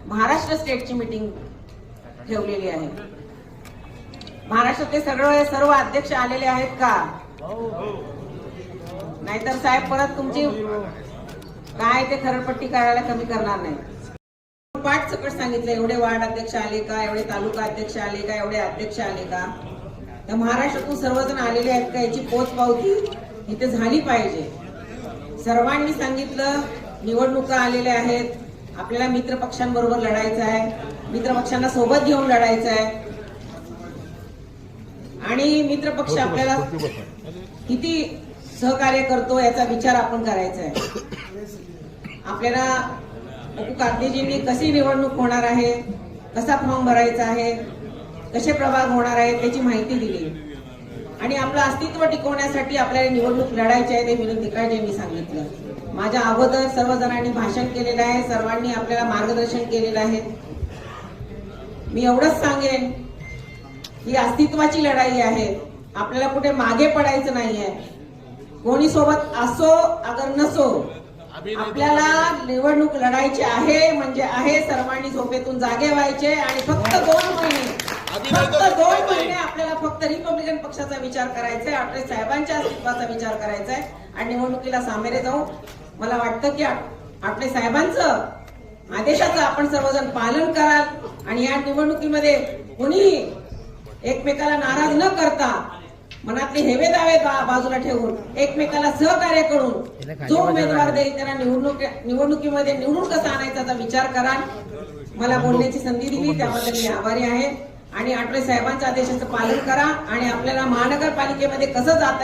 महाराष्ट्र स्टेटची मीटिंग ठेवलेली आहे। महाराष्ट्रातले सर्व अध्यक्ष आलेले आहेत का? नाहीतर साहेब परत तुमची काय ते खरडपट्टी करायला कमी करणार नाही। पाठ सकट सांगितलं, एवढे वार्ड अध्यक्ष आले का, एवढे तालुका अध्यक्ष आले का, एवढे अध्यक्ष आले का, तर महाराष्ट्रातून सर्वजण आलेले आहेत का याची पोचपावती इथे झाली पाहिजे। सर्वांनी सांगितलं निवडणुका आलेल्या आहेत, आपल्याला मित्र पक्षांबरोबर लढायचं आहे, मित्र पक्षांना सोबत घेऊन लढायचं आहे आणि मित्र पक्ष आपल्याला किती सहकार्य करतो याचा विचार आपण करायचा आहे। आपल्याला कागदेजींनी कशी निवडणूक होणार आहे, कसा फॉर्म भरायचा आहे, कसे प्रभाग होणार आहेत त्याची माहिती दिली आणि आपलं अस्तित्व टिकवण्यासाठी आपल्याला निवडणूक लढायची आहे ते विनोद निकाळजेंनी सांगितलं। माझ्या अगोदर सर्वजणांनी भाषण केलेलं आहे, सर्वांनी आपल्याला मार्गदर्शन केलेलं आहे। मी एवढंच सांगेन ही अस्तित्वाची लढाई आहे, आपल्याला कुठे मागे पडायचं नाहीये। कोणी सोबत असो अगर नसो आपल्याला निवडणूक लढायची आहे म्हणजे आहे। सर्वांनी झोपेतून जागे व्हायचे आणि फक्त 2 महिने आपल्याला फक्त रिपब्लिकन पक्षाचा विचार करायचा आहे, आठवले साहेबांच्या अस्तित्वाचा विचार करायचा आहे आणि निवडणुकीला सामोरे जाऊ। मला वाटतं की आठवले साहेबांचं आदेशाचं आपण सर्वजण पालन कराल आणि या निवडणुकीमध्ये कोणी एकमेकाला नाराज न करता मनातले हेवे दावे बाजूला ठेवून एकमेकाला सहकार्य करून जो उमेदवार देईल त्यांना निवडणुकीमध्ये निवडून कसा आणायचा विचार कराल। मला बोलण्याची संधी दिली त्याबद्दल मी आभारी आहे आणि आठवले साहेबांच्या आदेशाचं पालन करा आणि आपल्याला महानगरपालिकेमध्ये कसं जाता